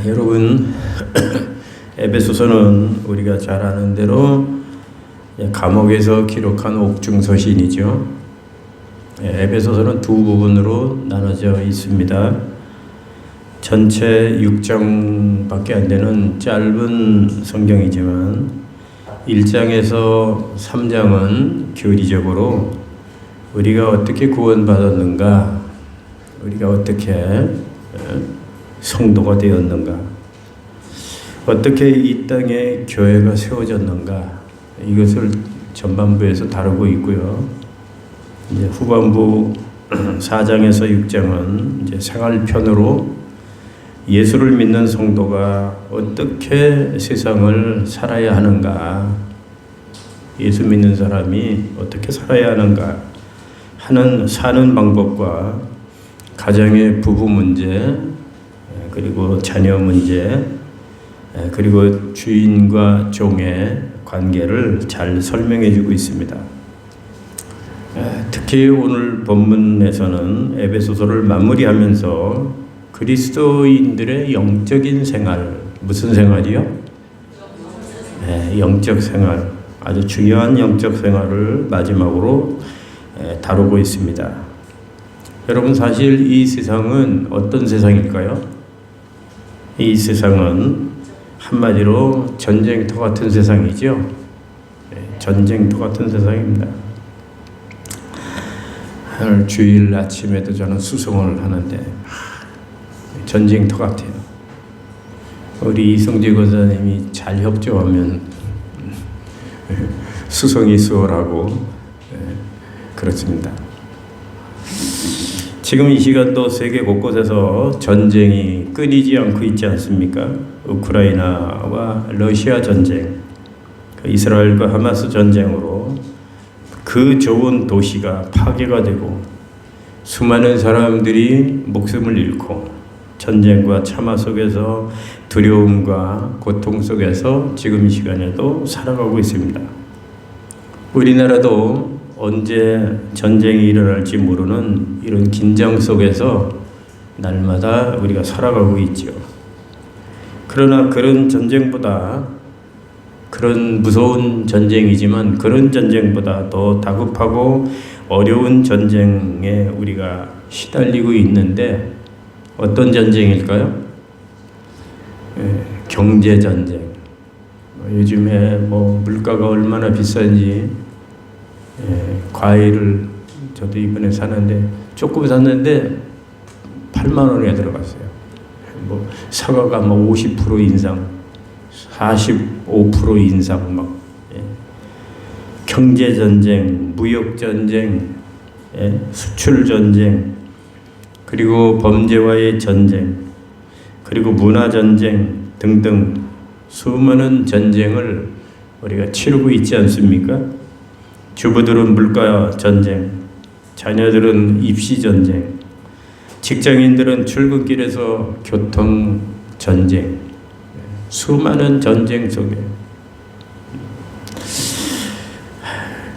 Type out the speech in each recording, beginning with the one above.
여러분, 에베소서는 우리가 잘 아는 대로 감옥에서 기록한 옥중서신이죠. 에베소서는 두 부분으로 나눠져 있습니다. 전체 6장밖에 안 되는 짧은 성경이지만 1장에서 3장은 교리적으로 우리가 어떻게 구원받았는가, 우리가 어떻게 성도가 되었는가, 어떻게 이 땅에 교회가 세워졌는가, 이것을 전반부에서 다루고 있고요. 이제 후반부 4장에서 6장은 이제 생활편으로 예수를 믿는 성도가 어떻게 세상을 살아야 하는가, 예수 믿는 사람이 어떻게 살아야 하는가 하는 사는 방법과 가정의 부부 문제, 그리고 자녀 문제, 그리고 주인과 종의 관계를 잘 설명해 주고 있습니다. 특히 오늘 본문에서는 에베소서를 마무리하면서 그리스도인들의 영적인 생활, 무슨 생활이요? 영적 생활, 아주 중요한 영적 생활을 마지막으로 다루고 있습니다. 여러분, 사실 이 세상은 어떤 세상일까요? 이 세상은 한마디로 전쟁터 같은 세상이죠. 전쟁터 같은 세상입니다. 오늘 주일 아침에도 저는 수송을 하는데 전쟁터 같아요. 우리 이성재 권사님이 잘 협조하면 수송이 수월하고 그렇습니다. 지금 이 시간도 세계 곳곳에서 전쟁이 끊이지 않고 있지 않습니까? 우크라이나와 러시아 전쟁, 이스라엘과 하마스 전쟁으로 그 좋은 도시가 파괴가 되고 수많은 사람들이 목숨을 잃고 전쟁과 참화 속에서 두려움과 고통 속에서 지금 이 시간에도 살아가고 있습니다. 우리나라도 언제 전쟁이 일어날지 모르는 이런 긴장 속에서 날마다 우리가 살아가고 있죠. 그러나 그런 전쟁보다, 그런 무서운 전쟁이지만 그런 전쟁보다 더 다급하고 어려운 전쟁에 우리가 시달리고 있는데 어떤 전쟁일까요? 경제 전쟁. 요즘에 물가가 얼마나 비싼지, 과일을 저도 이번에 샀는데 조금 샀는데 8만 원에 들어갔어요. 사과가 50% 인상, 45% 인상, 경제 전쟁, 무역 전쟁, 수출 전쟁, 그리고 범죄와의 전쟁, 그리고 문화 전쟁 등등 수많은 전쟁을 우리가 치르고 있지 않습니까? 주부들은 물가 전쟁, 자녀들은 입시 전쟁, 직장인들은 출근길에서 교통 전쟁, 수많은 전쟁 속에,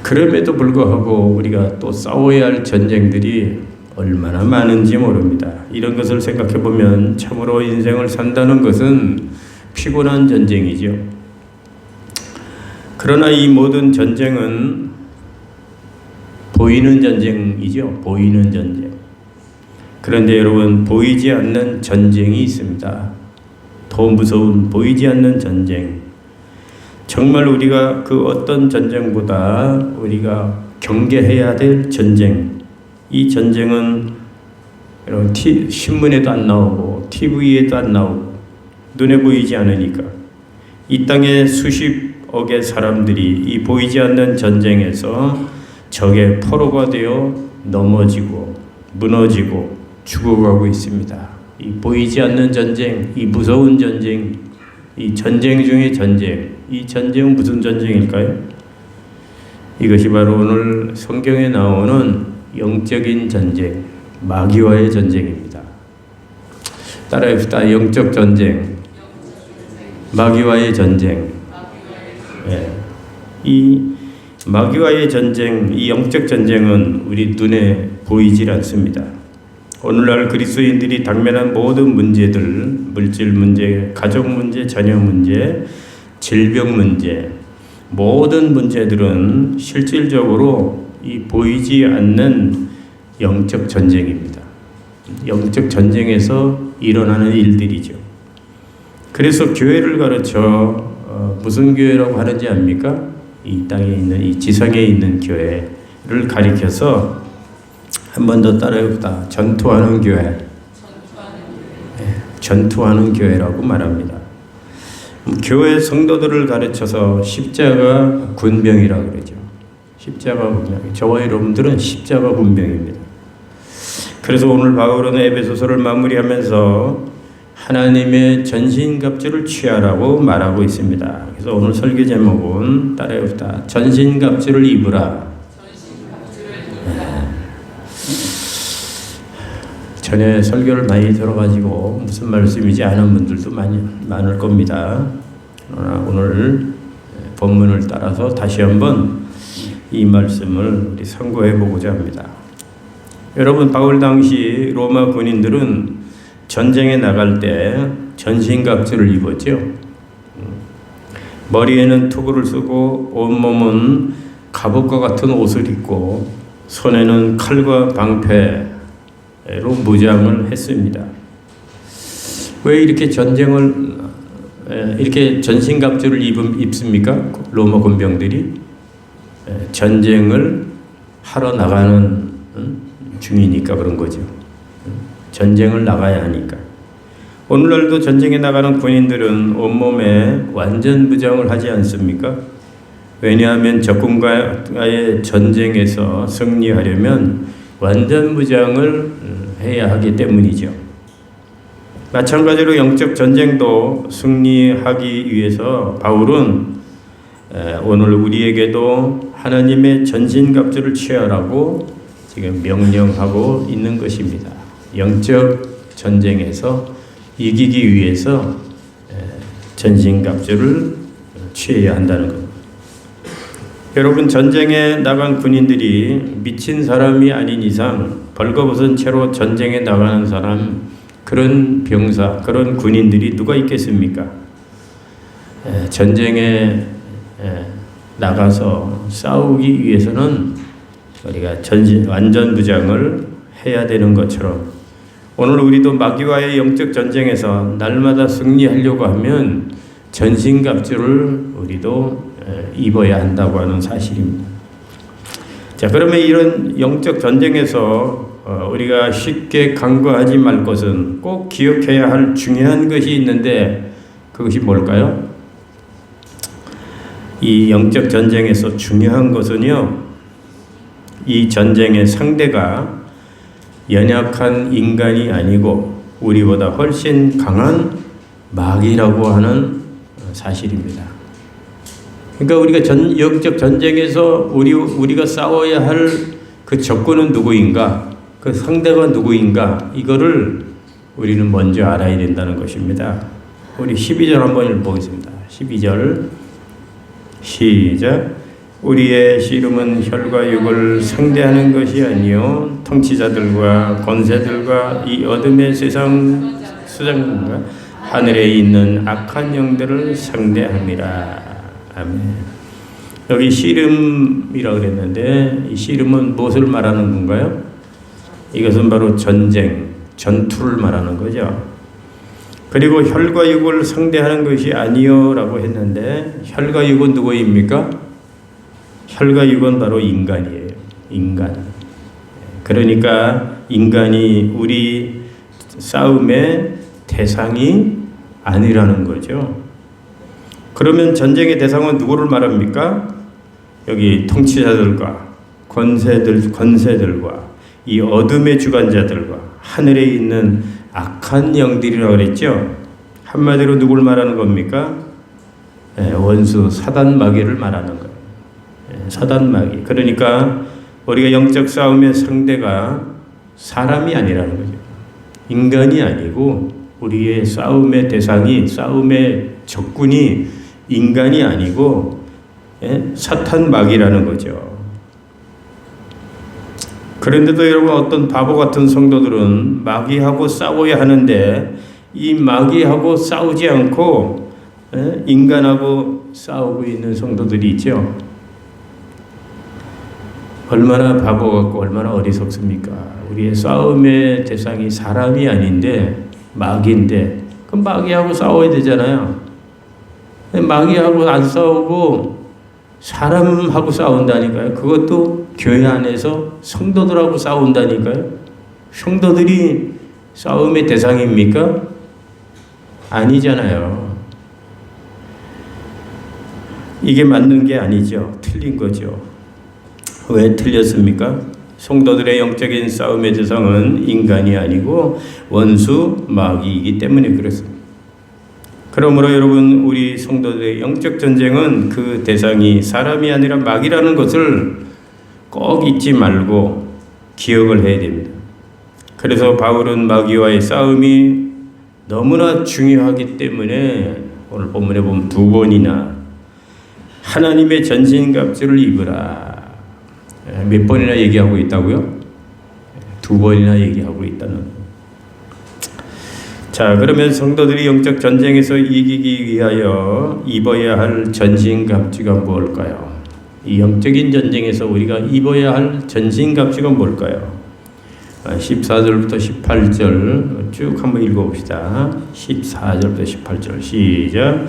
그럼에도 불구하고 우리가 또 싸워야 할 전쟁들이 얼마나 많은지 모릅니다. 이런 것을 생각해 보면 참으로 인생을 산다는 것은 피곤한 전쟁이죠. 그러나 이 모든 전쟁은 보이는 전쟁이죠. 보이는 전쟁. 그런데 여러분, 보이지 않는 전쟁이 있습니다. 더 무서운 보이지 않는 전쟁. 정말 우리가 그 어떤 전쟁보다 우리가 경계해야 될 전쟁. 이 전쟁은 여러분 신문에도 안 나오고 TV에도 안 나오고 눈에 보이지 않으니까 이 땅에 수십억의 사람들이 이 보이지 않는 전쟁에서 적의 포로가 되어 넘어지고 무너지고 죽어가고 있습니다. 이 보이지 않는 전쟁, 이 무서운 전쟁, 이 전쟁 중의 전쟁, 이 전쟁은 무슨 전쟁일까요? 이것이 바로 오늘 성경에 나오는 영적인 전쟁, 마귀와의 전쟁입니다. 따라합시다. 영적 전쟁, 마귀와의 전쟁. 이 마귀와의 전쟁, 이 영적 전쟁은 우리 눈에 보이질 않습니다. 오늘날 그리스도인들이 당면한 모든 문제들, 물질 문제, 가족 문제, 자녀 문제, 질병 문제, 모든 문제들은 실질적으로 이 보이지 않는 영적 전쟁입니다. 영적 전쟁에서 일어나는 일들이죠. 그래서 교회를 가르쳐 무슨 교회라고 하는지 압니까? 이 땅에 있는, 이 지상에 있는 교회를 가리켜서 한 번 더 따라해봅시다. 전투하는 교회. 네, 전투하는 교회라고 말합니다. 교회 성도들을 가르쳐서 십자가 군병이라고 그러죠. 십자가 군병. 저와 여러분들은 십자가 군병입니다. 그래서 오늘 바울은 에베소서를 마무리하면서 하나님의 전신갑주를 취하라고 말하고 있습니다. 그래서 오늘 설교 제목은 따라해봅시다. 전신갑주를 입으라. 전에 설교를 많이 들어가지고 무슨 말씀인지 아는 분들도 많을 겁니다. 그러나 오늘 본문을 따라서 다시 한번 이 말씀을 우리 상고해 보고자 합니다. 여러분, 바울 당시 로마 군인들은 전쟁에 나갈 때 전신갑주를 입었죠. 머리에는 투구를 쓰고 온몸은 갑옷과 같은 옷을 입고 손에는 칼과 방패로 무장을 했습니다. 왜 이렇게 이렇게 전신갑주를 입습니까? 로마 군병들이 전쟁을 하러 나가는 중이니까 그런 거죠. 전쟁을 나가야 하니까. 오늘날도 전쟁에 나가는 군인들은 온몸에 완전 무장을 하지 않습니까? 왜냐하면 적군과의 전쟁에서 승리하려면 완전 무장을 해야 하기 때문이죠. 마찬가지로 영적 전쟁도 승리하기 위해서 바울은 오늘 우리에게도 하나님의 전신갑주를 취하라고 지금 명령하고 있는 것입니다. 영적 전쟁에서 이기기 위해서 전신갑주를 취해야 한다는 것. 여러분, 전쟁에 나간 군인들이 미친 사람이 아닌 이상 벌거벗은 채로 전쟁에 나가는 사람, 그런 병사, 그런 군인들이 누가 있겠습니까? 전쟁에 나가서 싸우기 위해서는 우리가 완전 무장을 해야 되는 것처럼 오늘 우리도 마귀와의 영적 전쟁에서 날마다 승리하려고 하면 전신갑주를 우리도 입어야 한다고 하는 사실입니다. 자, 그러면 이런 영적 전쟁에서 우리가 쉽게 간과하지 말 것은 꼭 기억해야 할 중요한 것이 있는데 그것이 뭘까요? 이 영적 전쟁에서 중요한 것은요, 이 전쟁의 상대가 연약한 인간이 아니고 우리보다 훨씬 강한 마귀라고 하는 사실입니다. 그러니까 우리가 영적 전쟁에서 우리가 싸워야 할 그 적군은 누구인가, 그 상대가 누구인가, 이거를 우리는 먼저 알아야 된다는 것입니다. 우리 12절 한번 읽어보겠습니다. 12절 시작. 우리의 씨름은 혈과 육을 상대하는 것이 아니요 통치자들과 권세들과 이 어둠의 세상 수장과 하늘에 있는 악한 영들을 상대함이라. 아멘. 여기 씨름이라고 그랬는데 이 씨름은 무엇을 말하는 건가요? 이것은 바로 전쟁, 전투를 말하는 거죠. 그리고 혈과 육을 상대하는 것이 아니요라고 했는데 혈과 육은 누구입니까? 혈과 육은 바로 인간이에요. 인간. 그러니까 인간이 우리 싸움의 대상이 아니라는 거죠. 그러면 전쟁의 대상은 누구를 말합니까? 여기 통치자들과 권세들과 이 어둠의 주관자들과 하늘에 있는 악한 영들이라고 그랬죠. 한마디로 누구를 말하는 겁니까? 원수 사단 마귀를 말하는 거예요. 사단 마귀. 그러니까 우리가 영적 싸움의 상대가 사람이 아니라는 거죠. 인간이 아니고 우리의 싸움의 대상이, 싸움의 적군이 인간이 아니고 사탄 마귀라는 거죠. 그런데도 여러분 어떤 바보 같은 성도들은 마귀하고 싸워야 하는데 이 마귀하고 싸우지 않고 인간하고 싸우고 있는 성도들이 있죠. 얼마나 바보 같고 얼마나 어리석습니까? 우리의 싸움의 대상이 사람이 아닌데 마귀인데 그럼 마귀하고 싸워야 되잖아요. 마귀하고 안 싸우고 사람하고 싸운다니까요. 그것도 교회 안에서 성도들하고 싸운다니까요. 성도들이 싸움의 대상입니까? 아니잖아요. 이게 맞는 게 아니죠. 틀린 거죠. 왜 틀렸습니까? 성도들의 영적인 싸움의 대상은 인간이 아니고 원수 마귀이기 때문에 그렇습니다. 그러므로 여러분 우리 성도들의 영적 전쟁은 그 대상이 사람이 아니라 마귀라는 것을 꼭 잊지 말고 기억을 해야 됩니다. 그래서 바울은 마귀와의 싸움이 너무나 중요하기 때문에 오늘 본문에 보면 2번이나 하나님의 전신갑주를 입으라. 몇 번이나 얘기하고 있다고요? 2번이나 얘기하고 있다는. 자, 그러면 성도들이 영적 전쟁에서 이기기 위하여 입어야 할 전신갑주가 뭘까요? 이 영적인 전쟁에서 우리가 입어야 할 전신갑주가 뭘까요? 14절부터 18절 쭉 한번 읽어봅시다. 14절부터 18절 시작.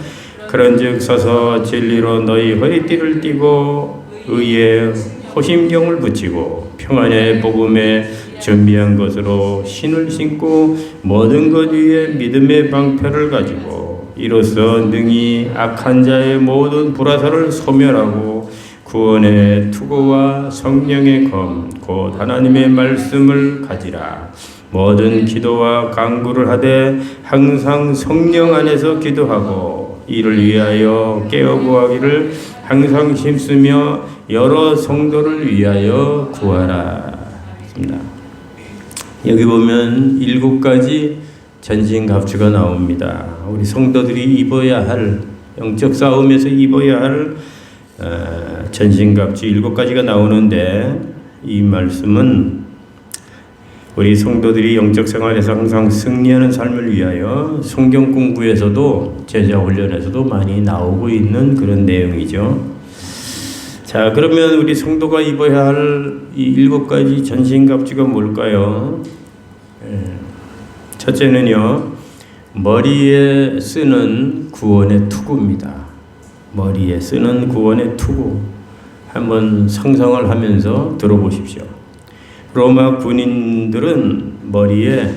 그런즉 서서 진리로 너희 허리띠를 띠고 의의 호심경을 붙이고 평안의 복음에 준비한 것으로 신을 신고 모든 것 위에 믿음의 방패를 가지고 이로써 능히 악한 자의 모든 불화살을 소멸하고 구원의 투구와 성령의 검 곧 하나님의 말씀을 가지라. 모든 기도와 간구를 하되 항상 성령 안에서 기도하고 이를 위하여 깨어 구하기를 항상 힘쓰며 여러 성도를 위하여 구하라. 여기 보면 7가지 전신갑주가 나옵니다. 우리 성도들이 입어야 할 영적 싸움에서 입어야 할 전신갑주 7가지가 나오는데 이 말씀은 우리 성도들이 영적 생활에서 항상 승리하는 삶을 위하여 성경 공부에서도 제자 훈련에서도 많이 나오고 있는 그런 내용이죠. 자, 그러면 우리 성도가 입어야 할 이 7가지 전신갑주가 뭘까요? 첫째는요, 머리에 쓰는 구원의 투구입니다. 머리에 쓰는 구원의 투구. 한번 상상을 하면서 들어보십시오. 로마 군인들은 머리에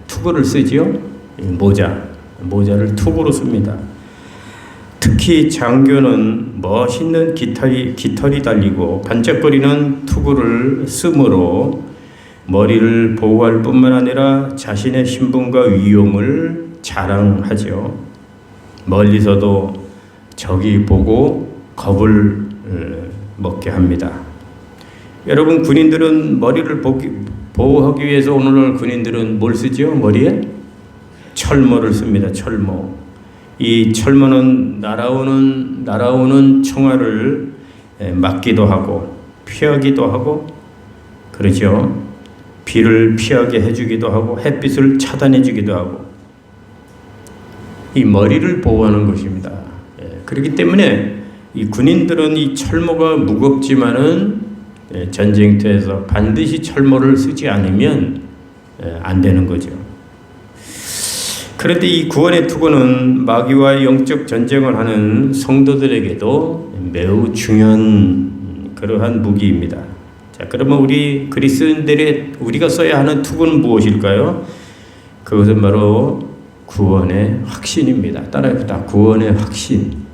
투구를 쓰지요. 모자를 투구로 씁니다. 특히 장교는 멋있는 깃털이 달리고 반짝거리는 투구를 쓰므로 머리를 보호할 뿐만 아니라 자신의 신분과 위용을 자랑하죠. 멀리서도 적이 보고 겁을 먹게 합니다. 여러분, 군인들은 머리를 보호하기 위해서 오늘날 군인들은 뭘 쓰죠? 머리에? 철모를 씁니다. 철모. 이 철모는 날아오는 총알을 막기도 하고 피하기도 하고 그렇죠. 비를 피하게 해주기도 하고 햇빛을 차단해주기도 하고 이 머리를 보호하는 것입니다. 그렇기 때문에 이 군인들은 이 철모가 무겁지만은 전쟁터에서 반드시 철모를 쓰지 않으면 안 되는 거죠. 그런데 이 구원의 투구는 마귀와 영적 전쟁을 하는 성도들에게도 매우 중요한 그러한 무기입니다. 자, 그러면 우리 그리스도인들의 우리가 써야 하는 투구는 무엇일까요? 그것은 바로 구원의 확신입니다. 따라해봅시다. 구원의 확신.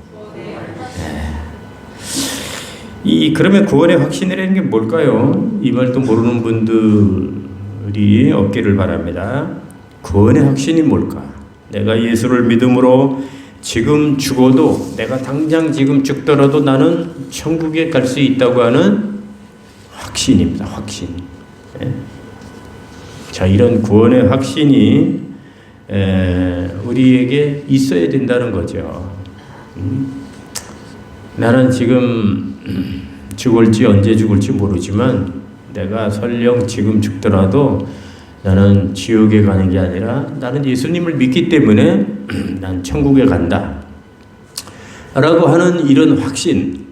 그러면 구원의 확신이라는 게 뭘까요? 이 말도 모르는 분들이 없기를 바랍니다. 구원의 확신이 뭘까? 내가 예수를 믿음으로 지금 죽어도 내가 당장 지금 죽더라도 나는 천국에 갈 수 있다고 하는 확신입니다. 확신. 자, 이런 구원의 확신이 우리에게 있어야 된다는 거죠. 나는 지금 죽을지 언제 죽을지 모르지만 내가 설령 지금 죽더라도 나는 지옥에 가는 게 아니라 나는 예수님을 믿기 때문에 난 천국에 간다 라고 하는 이런 확신,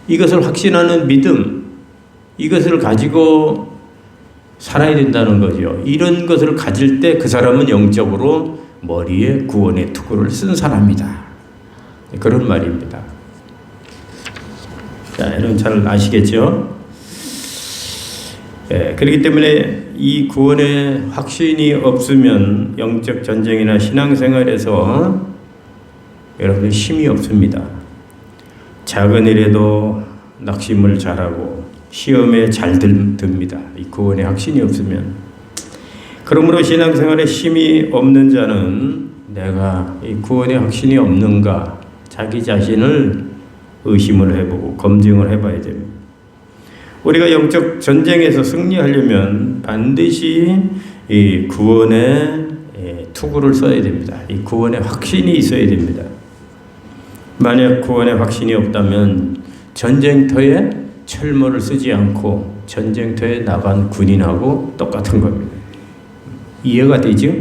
이것을 확신하는 믿음, 이것을 가지고 살아야 된다는 거죠. 이런 것을 가질 때 그 사람은 영적으로 머리에 구원의 투구를 쓴 사람이다, 그런 말입니다. 자, 여러분 잘 아시겠죠? 그렇기 때문에 이 구원의 확신이 없으면 영적 전쟁이나 신앙생활에서 여러분 힘이 없습니다. 작은 일에도 낙심을 잘하고 시험에 잘 듭니다. 이 구원의 확신이 없으면. 그러므로 신앙생활에 힘이 없는 자는 내가 이 구원의 확신이 없는가 자기 자신을 의심을 해보고 검증을 해봐야 됩니다. 우리가 영적 전쟁에서 승리하려면 반드시 이 구원의 투구를 써야 됩니다. 이 구원의 확신이 있어야 됩니다. 만약 구원의 확신이 없다면 전쟁터에 철모를 쓰지 않고 전쟁터에 나간 군인하고 똑같은 겁니다. 이해가 되죠?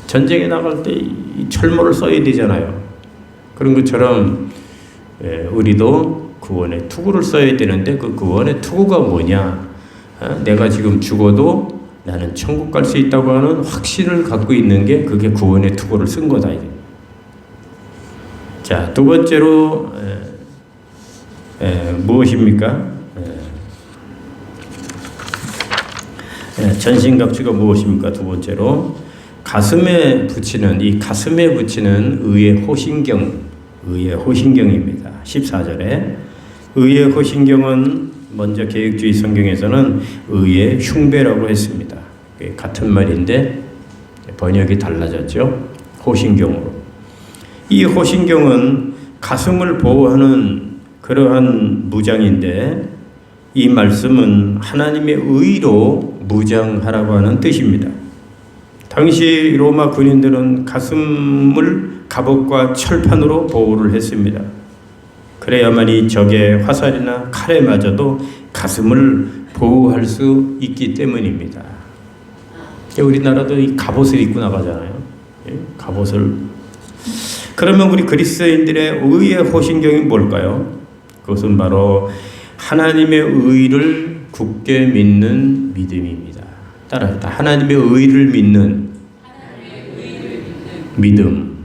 전쟁에 나갈 때 이 철모를 써야 되잖아요. 그런 것처럼 우리도 구원의 투구를 써야 되는데 그 구원의 투구가 뭐냐? 내가 지금 죽어도 나는 천국 갈 수 있다고 하는 확신을 갖고 있는 게 그게 구원의 투구를 쓴 거다. 자, 두 번째로 무엇입니까? 전신갑주가 무엇입니까? 두 번째로 가슴에 붙이는 의의 호신경입니다. 14절에 의의 호신경은 먼저 개혁주의 성경에서는 의의 흉배라고 했습니다. 같은 말인데 번역이 달라졌죠. 호신경으로. 이 호신경은 가슴을 보호하는 그러한 무장인데 이 말씀은 하나님의 의로 무장하라고 하는 뜻입니다. 당시 로마 군인들은 가슴을 갑옷과 철판으로 보호를 했습니다. 그래야만이 적의 화살이나 칼에 맞아도 가슴을 보호할 수 있기 때문입니다. 우리나라도 이 갑옷을 입고 나가잖아요. 갑옷을. 그러면 우리 그리스도인들의 의의 호신경이 뭘까요? 그것은 바로 하나님의 의를 굳게 믿는 믿음입니다. 따라합니다. 하나님의 의를 믿는 믿음.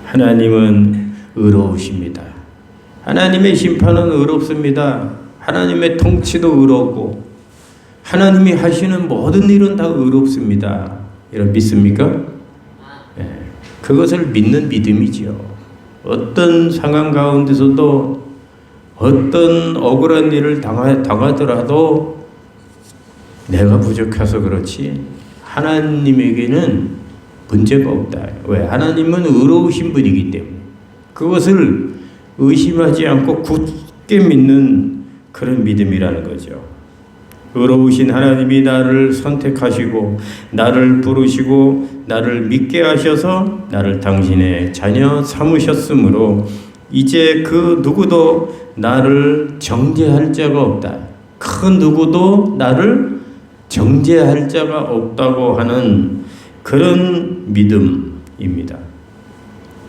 하나님은 의로우십니다. 하나님의 심판은 의롭습니다. 하나님의 통치도 의롭고 하나님이 하시는 모든 일은 다 의롭습니다. 여러분 믿습니까? 그것을 믿는 믿음이지요. 어떤 상황 가운데서도 어떤 억울한 일을 당하더라도 내가 부족해서 그렇지 하나님에게는 문제가 없다. 왜? 하나님은 의로우신 분이기 때문에 그것을 의심하지 않고 굳게 믿는 그런 믿음이라는 거죠. 의로우신 하나님이 나를 선택하시고 나를 부르시고 나를 믿게 하셔서 나를 당신의 자녀 삼으셨으므로 이제 그 누구도 나를 정죄할 자가 없다. 그 누구도 나를 정죄할 자가 없다고 하는 그런 믿음입니다.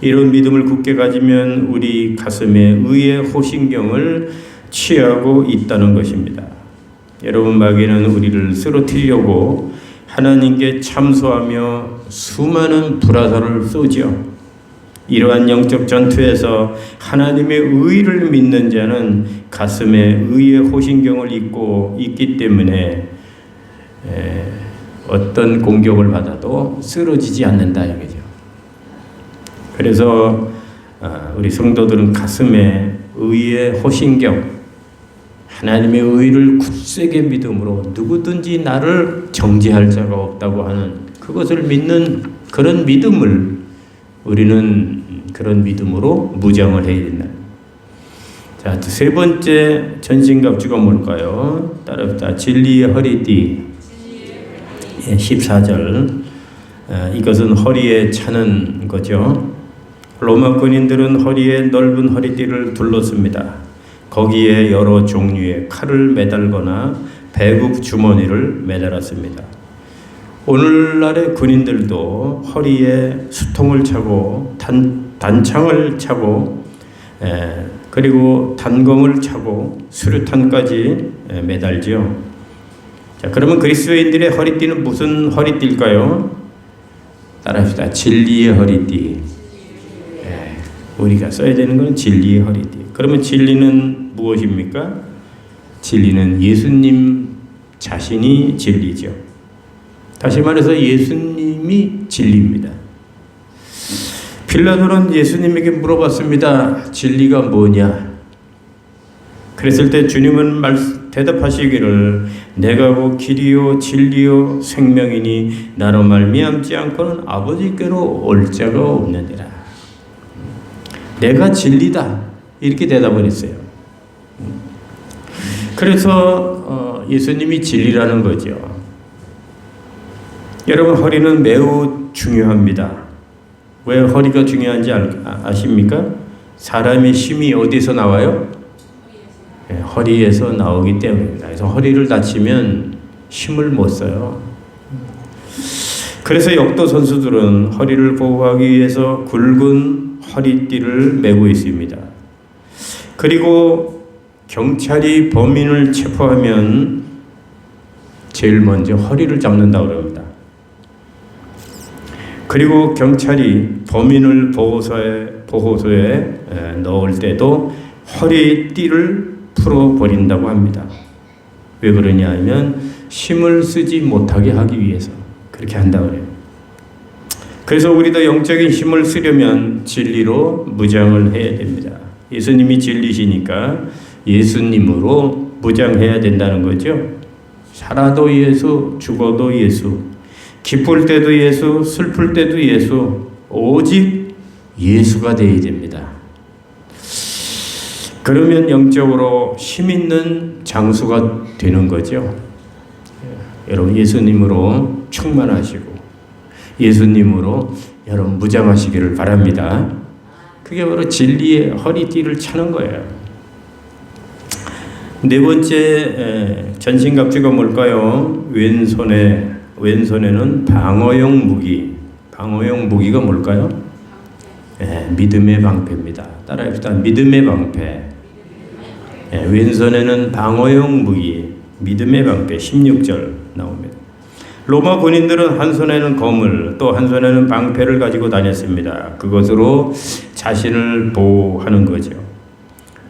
이런 믿음을 굳게 가지면 우리 가슴에 의의 호신경을 취하고 있다는 것입니다. 여러분, 마귀는 우리를 쓰러뜨리려고 하나님께 참소하며 수많은 불화살을 쏘죠. 이러한 영적 전투에서 하나님의 의를 믿는 자는 가슴에 의의 호신경을 입고 있기 때문에 어떤 공격을 받아도 쓰러지지 않는다 이거죠. 그래서 우리 성도들은 가슴에 의의 호신경, 하나님의 의를 굳세게 믿음으로 누구든지 나를 정죄할 자가 없다고 하는 그것을 믿는 그런 믿음을 우리는 그런 믿음으로 무장을 해야 된다. 자, 세 번째 전신갑주가 뭘까요? 따라합니다. 진리의 허리띠. 14절. 이것은 허리에 차는 거죠. 로마 군인들은 허리에 넓은 허리띠를 둘렀습니다. 거기에 여러 종류의 칼을 매달거나 배급 주머니를 매달았습니다. 오늘날의 군인들도 허리에 수통을 차고 단창을 차고 그리고 단검을 차고 수류탄까지 매달죠. 자, 그러면 그리스도인들의 허리띠는 무슨 허리띠일까요? 따라합시다. 진리의 허리띠. 우리가 써야 되는 건 진리의 허리띠. 그러면 진리는 무엇입니까? 진리는 예수님 자신이 진리죠. 다시 말해서 예수님이 진리입니다. 빌라도는 예수님에게 물어봤습니다. 진리가 뭐냐? 그랬을 때 주님은 대답하시기를 내가 곧 길이요 진리요 생명이니 나로 말미암지 않고는 아버지께로 올 자가 없느니라. 내가 진리다. 이렇게 대답을 했어요. 그래서 예수님이 진리라는 거죠. 여러분, 허리는 매우 중요합니다. 왜 허리가 중요한지 아십니까? 사람의 힘이 어디서 나와요? 허리에서 나오기 때문입니다. 그래서 허리를 다치면 힘을 못 써요. 그래서 역도 선수들은 허리를 보호하기 위해서 굵은 허리띠를 메고 있습니다. 그리고 경찰이 범인을 체포하면 제일 먼저 허리를 잡는다고 합니다. 그리고 경찰이 범인을 보호소에 넣을 때도 허리띠를 풀어버린다고 합니다. 왜 그러냐 하면 힘을 쓰지 못하게 하기 위해서 그렇게 한다고 해요. 그래서 우리도 영적인 힘을 쓰려면 진리로 무장을 해야 됩니다. 예수님이 진리시니까 예수님으로 무장해야 된다는 거죠. 살아도 예수, 죽어도 예수, 기쁠 때도 예수, 슬플 때도 예수, 오직 예수가 되어야 됩니다. 그러면 영적으로 힘 있는 장수가 되는 거죠. 여러분, 예수님으로 충만하시고 예수님으로 여러분 무장하시기를 바랍니다. 그게 바로 진리의 허리띠를 차는 거예요. 네 번째 전신갑주가 뭘까요? 왼손에는 방어용 무기. 방어용 무기가 뭘까요? 믿음의 방패입니다. 따라합시다. 믿음의 방패. 왼손에는 방어용 무기, 믿음의 방패. 16절 나옵니다. 로마 군인들은 한 손에는 검을 또 한 손에는 방패를 가지고 다녔습니다. 그것으로 자신을 보호하는 거죠.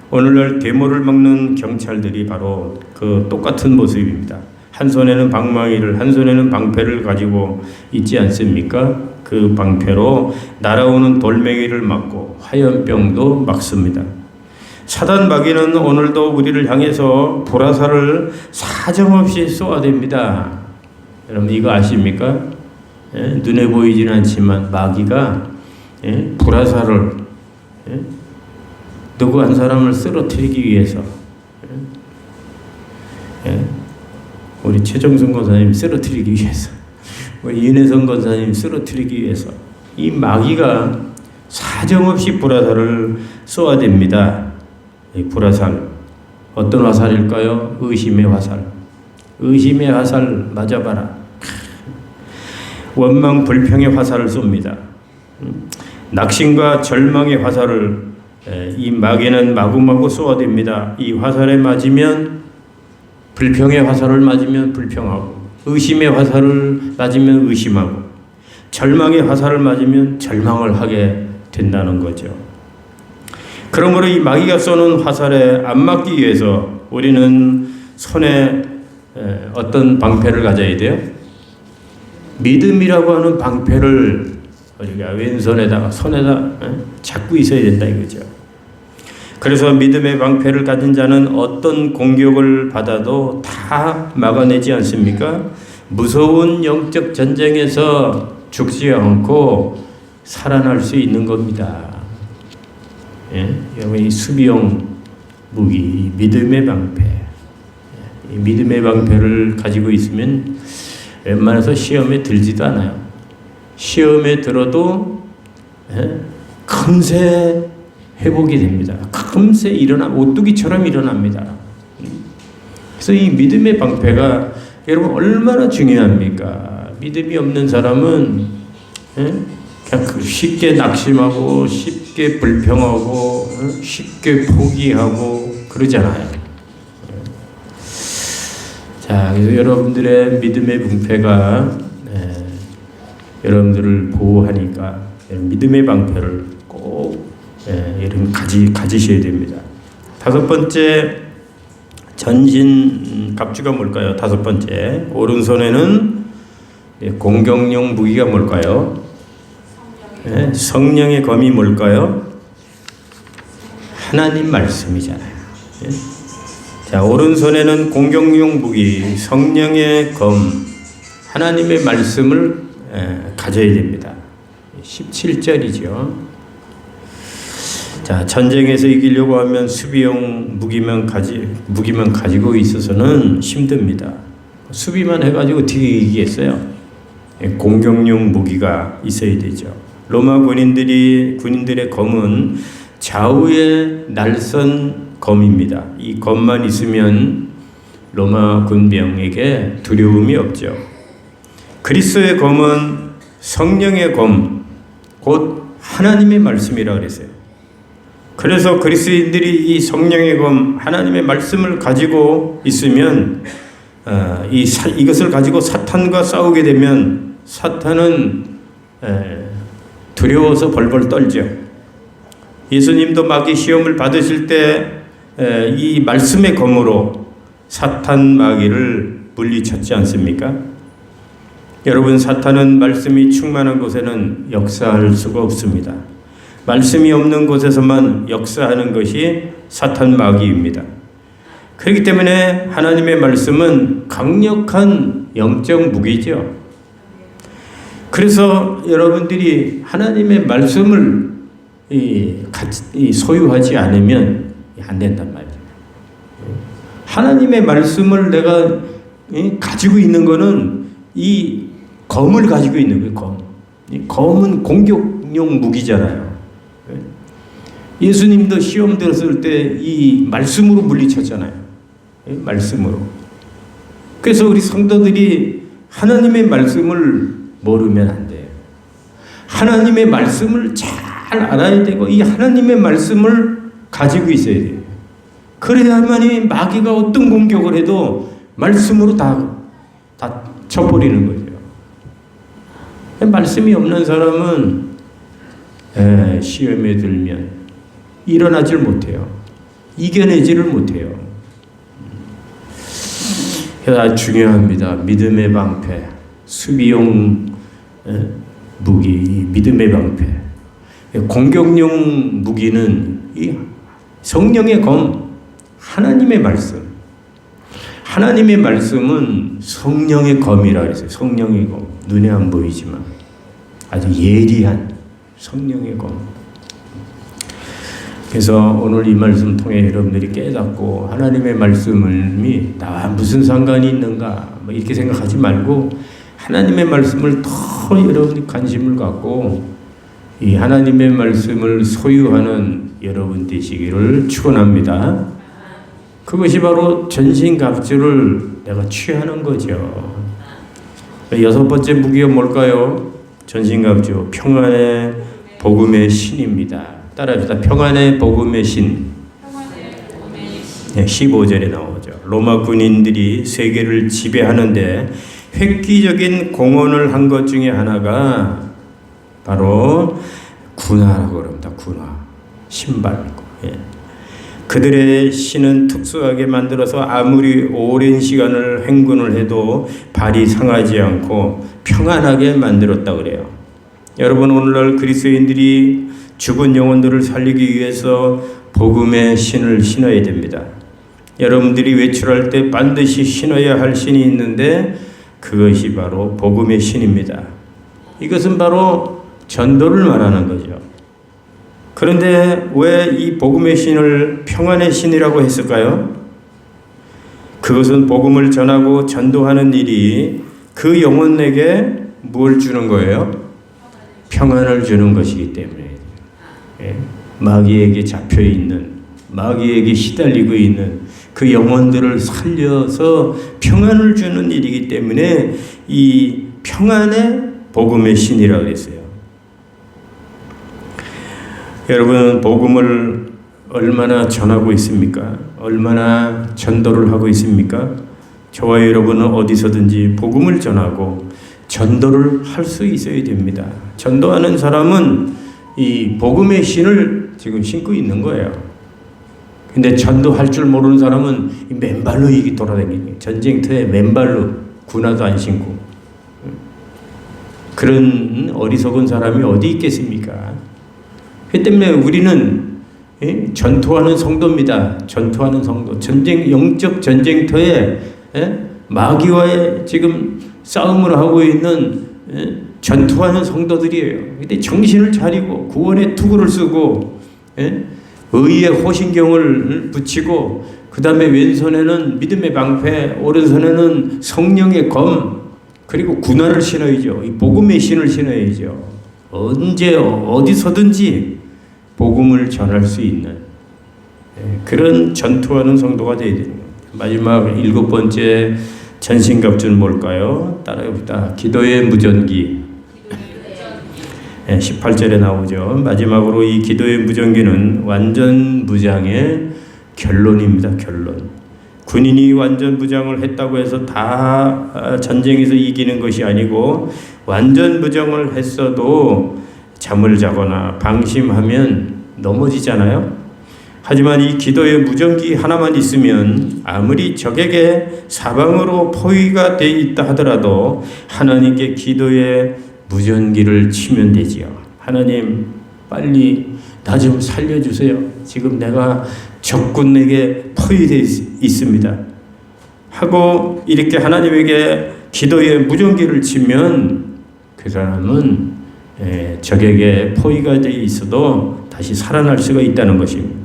오늘날 데모를 막는 경찰들이 바로 그 똑같은 모습입니다. 한 손에는 방망이를, 한 손에는 방패를 가지고 있지 않습니까? 그 방패로 날아오는 돌멩이를 막고 화염병도 막습니다. 사단 마귀는 오늘도 우리를 향해서 불화살을 사정없이 쏘아댑니다. 여러분, 이거 아십니까? 눈에 보이지는 않지만 마귀가 불화살을 누구 한 사람을 쓰러뜨리기 위해서 우리 최정순 권사님 쓰러뜨리기 위해서, 우리 윤혜성 권사님 쓰러뜨리기 위해서 이 마귀가 사정없이 불화살을 쏘아댑니다. 이 불화살, 어떤 화살일까요? 의심의 화살. 의심의 화살 맞아봐라. 원망 불평의 화살을 쏩니다. 낙심과 절망의 화살을 이 마귀는 마구마구 쏘아댑니다. 이 화살에 맞으면, 불평의 화살을 맞으면 불평하고, 의심의 화살을 맞으면 의심하고, 절망의 화살을 맞으면 절망을 하게 된다는 거죠. 그러므로 이 마귀가 쏘는 화살에 안 맞기 위해서 우리는 손에 어떤 방패를 가져야 돼요? 믿음이라고 하는 방패를 우리가 왼손에다가 손에다 잡고 있어야 된다 이거죠. 그래서 믿음의 방패를 가진 자는 어떤 공격을 받아도 다 막아내지 않습니까? 무서운 영적 전쟁에서 죽지 않고 살아날 수 있는 겁니다. 이 수비용 무기, 이 믿음의 방패. 이 믿음의 방패를 가지고 있으면 웬만해서 시험에 들지도 않아요. 시험에 들어도 금세 회복이 됩니다. 금세 오뚜기처럼 일어납니다. 그래서 이 믿음의 방패가 여러분 얼마나 중요합니까? 믿음이 없는 사람은 그냥 쉽게 낙심하고 쉽게 불평하고 쉽게 포기하고 그러잖아요. 자, 그래서 여러분들의 믿음의 방패가 여러분들을 보호하니까 믿음의 방패를 꼭 여러분 가지셔야 됩니다. 다섯 번째 전신 갑주가 뭘까요? 다섯 번째, 오른손에는 공격용 무기가 뭘까요? 성령의 검이 뭘까요? 하나님 말씀이잖아요. 자, 오른손에는 공격용 무기, 성령의 검, 하나님의 말씀을 가져야 됩니다. 17절이죠. 자, 전쟁에서 이기려고 하면 수비용 무기만 가지고 있어서는 힘듭니다. 수비만 해가지고 어떻게 이기겠어요? 공격용 무기가 있어야 되죠. 로마 군인들의 검은 좌우의 날선 검입니다. 이 검만 있으면 로마 군병에게 두려움이 없죠. 그리스도의 검은 성령의 검, 곧 하나님의 말씀이라 그랬어요. 그래서 그리스도인들이 이 성령의 검, 하나님의 말씀을 가지고 있으면 이것을 가지고 사탄과 싸우게 되면 사탄은 두려워서 벌벌 떨죠. 예수님도 마귀 시험을 받으실 때 이 말씀의 검으로 사탄 마귀를 물리쳤지 않습니까? 여러분, 사탄은 말씀이 충만한 곳에는 역사할 수가 없습니다. 말씀이 없는 곳에서만 역사하는 것이 사탄 마귀입니다. 그렇기 때문에 하나님의 말씀은 강력한 영적 무기죠. 그래서 여러분들이 하나님의 말씀을 소유하지 않으면 안 된단 말이에요. 하나님의 말씀을 내가 가지고 있는 거는 이 검을 가지고 있는 거예요. 검. 이 검은 공격용 무기잖아요. 예수님도 시험 들었을 때 이 말씀으로 물리쳤잖아요. 말씀으로. 그래서 우리 성도들이 하나님의 말씀을 모르면 안 돼요. 하나님의 말씀을 잘 알아야 되고 이 하나님의 말씀을 가지고 있어야 돼요. 그래야만이 마귀가 어떤 공격을 해도 말씀으로 다 쳐버리는 거죠. 말씀이 없는 사람은 시험에 들면 일어나질 못해요. 이겨내지를 못해요. 그래서 아주 중요합니다. 믿음의 방패, 수비용 무기, 믿음의 방패. 공격용 무기는 이 성령의 검, 하나님의 말씀. 하나님의 말씀은 성령의 검이라 그랬어요. 성령의 검. 눈에 안 보이지만 아주 예리한 성령의 검. 그래서 오늘 이 말씀 통해 여러분들이 깨닫고 하나님의 말씀이 나와 무슨 상관이 있는가 이렇게 생각하지 말고 하나님의 말씀을 더 여러분이 관심을 갖고 이 하나님의 말씀을 소유하는 여러분 되시기를 축원합니다. 그것이 바로 전신갑주를 내가 취하는 거죠. 여섯 번째 무기가 뭘까요? 전신갑주, 평안의 복음의 신입니다. 따라합시다. 평안의 복음의 신. 15절에 나오죠. 로마 군인들이 세계를 지배하는데 획기적인 공헌을 한 것 중에 하나가 바로 군화라고 그럽니다. 군화. 신발. 그들의 신은 특수하게 만들어서 아무리 오랜 시간을 행군을 해도 발이 상하지 않고 평안하게 만들었다 그래요. 여러분, 오늘날 그리스도인들이 죽은 영혼들을 살리기 위해서 복음의 신을 신어야 됩니다. 여러분들이 외출할 때 반드시 신어야 할 신이 있는데 그것이 바로 복음의 신입니다. 이것은 바로 전도를 말하는 거죠. 그런데 왜 이 복음의 신을 평안의 신이라고 했을까요? 그것은 복음을 전하고 전도하는 일이 그 영혼에게 뭘 주는 거예요? 평안을 주는 것이기 때문에. 마귀에게 잡혀 있는, 마귀에게 시달리고 있는 그 영혼들을 살려서 평안을 주는 일이기 때문에 이 평안의 복음의 신이라고 했어요. 여러분, 복음을 얼마나 전하고 있습니까? 얼마나 전도를 하고 있습니까? 저와 여러분은 어디서든지 복음을 전하고 전도를 할 수 있어야 됩니다. 전도하는 사람은 이 복음의 신을 지금 신고 있는 거예요. 근데 전도할 줄 모르는 사람은 맨발로 이기 돌아다니는 거예요. 전쟁터에 맨발로, 군화도 안 신고. 그런 어리석은 사람이 어디 있겠습니까? 그 때문에 우리는 전투하는 성도입니다. 전투하는 성도. 영적 전쟁터에 마귀와의 지금 싸움을 하고 있는 전투하는 성도들이에요. 근데 정신을 차리고 구원의 투구를 쓰고 의의 호신경을 붙이고 그 다음에 왼손에는 믿음의 방패, 오른손에는 성령의 검, 그리고 군화를 신어야죠. 이 복음의 신을 신어야죠. 언제 어디서든지 복음을 전할 수 있는 그런 전투하는 성도가 되어야 됩니다. 마지막 7번째 전신갑주는 뭘까요? 따라해봅시다. 기도의 무전기. 18절에 나오죠. 마지막으로 이 기도의 무전기는 완전 무장의 결론입니다. 결론. 군인이 완전 무장을 했다고 해서 다 전쟁에서 이기는 것이 아니고 완전 무장을 했어도 잠을 자거나 방심하면 넘어지잖아요. 하지만 이 기도의 무전기 하나만 있으면 아무리 적에게 사방으로 포위가 돼 있다 하더라도 하나님께 기도의 무전기를 치면 되지요. 하나님, 빨리 나 좀 살려주세요. 지금 내가 적군에게 포위되어 있습니다. 하고 이렇게 하나님에게 기도의 무전기를 치면 그 사람은 적에게 포위가 되어 있어도 다시 살아날 수가 있다는 것입니다.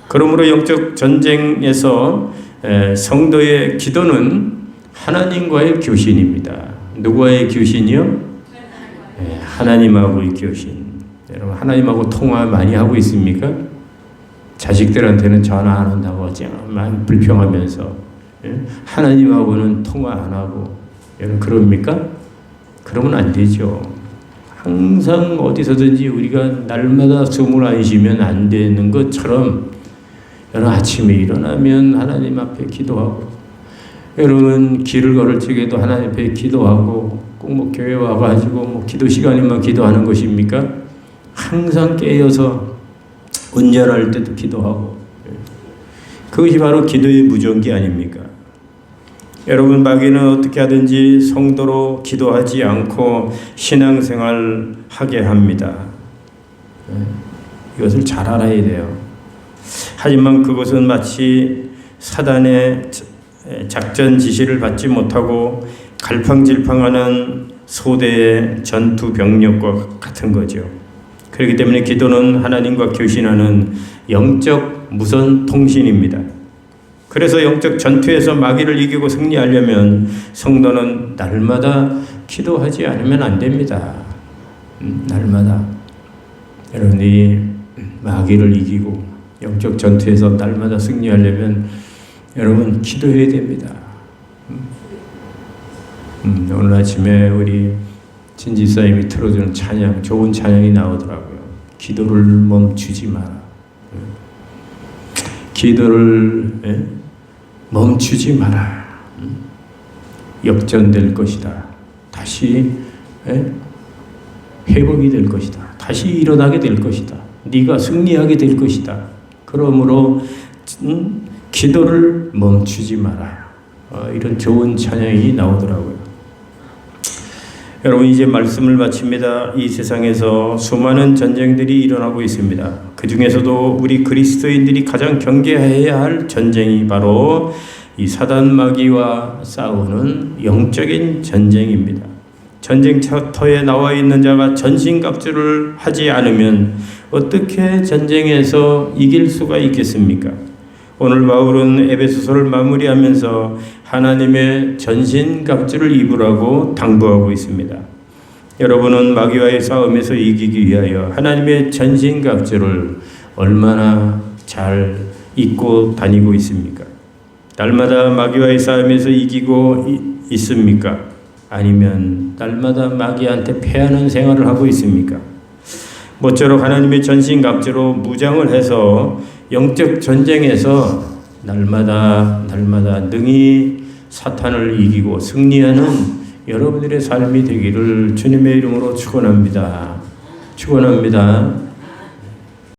그러므로 영적 전쟁에서 성도의 기도는 하나님과의 교신입니다. 누구와의 교신이요? 하나님하고의 교신. 여러분, 하나님하고 통화 많이 하고 있습니까? 자식들한테는 전화 안 한다고 많이 불평하면서 하나님하고는 통화 안 하고 여러분 그럽니까? 그러면 안 되죠. 항상 어디서든지 우리가 날마다 숨을 안 쉬면 안 되는 것처럼 여러분 아침에 일어나면 하나님 앞에 기도하고 여러분 길을 걸을 적에도 하나님 앞에 기도하고 꼭 뭐 교회 와가지고 뭐 기도 시간에만 기도하는 것입니까? 항상 깨어서 운전할 때도 기도하고 그것이 바로 기도의 무전기 아닙니까? 여러분, 마귀는 어떻게 하든지 성도로 기도하지 않고 신앙생활 하게 합니다. 이것을 잘 알아야 돼요. 하지만 그것은 마치 사단의 작전 지시를 받지 못하고 갈팡질팡하는 소대의 전투 병력과 같은 거죠. 그렇기 때문에 기도는 하나님과 교신하는 영적 무선 통신입니다. 그래서 영적 전투에서 마귀를 이기고 승리하려면 성도는 날마다 기도하지 않으면 안 됩니다. 날마다. 여러분이 마귀를 이기고 영적 전투에서 날마다 승리하려면 여러분 기도해야 됩니다. 오늘 아침에 우리 진지사님이 틀어주는 찬양, 좋은 찬양이 나오더라고요. 기도를 멈추지 마라. 기도를 멈추지 마라. 역전될 것이다. 다시 회복이 될 것이다. 다시 일어나게 될 것이다. 네가 승리하게 될 것이다. 그러므로 기도를 멈추지 마라. 이런 좋은 찬양이 나오더라고요. 여러분, 이제 말씀을 마칩니다. 이 세상에서 수많은 전쟁들이 일어나고 있습니다. 그 중에서도 우리 그리스도인들이 가장 경계해야 할 전쟁이 바로 이 사단 마귀와 싸우는 영적인 전쟁입니다. 전쟁터에 나와 있는 자가 전신갑주를 하지 않으면 어떻게 전쟁에서 이길 수가 있겠습니까? 오늘 바울은 에베소서를 마무리하면서 하나님의 전신갑주를 입으라고 당부하고 있습니다. 여러분은 마귀와의 싸움에서 이기기 위하여 하나님의 전신갑주를 얼마나 잘 입고 다니고 있습니까? 날마다 마귀와의 싸움에서 이기고 있습니까? 아니면 날마다 마귀한테 패하는 생활을 하고 있습니까? 모쪼록 하나님의 전신갑주로 무장을 해서 영적 전쟁에서 날마다 능히 사탄을 이기고 승리하는 여러분들의 삶이 되기를 주님의 이름으로 축원합니다. 축원합니다.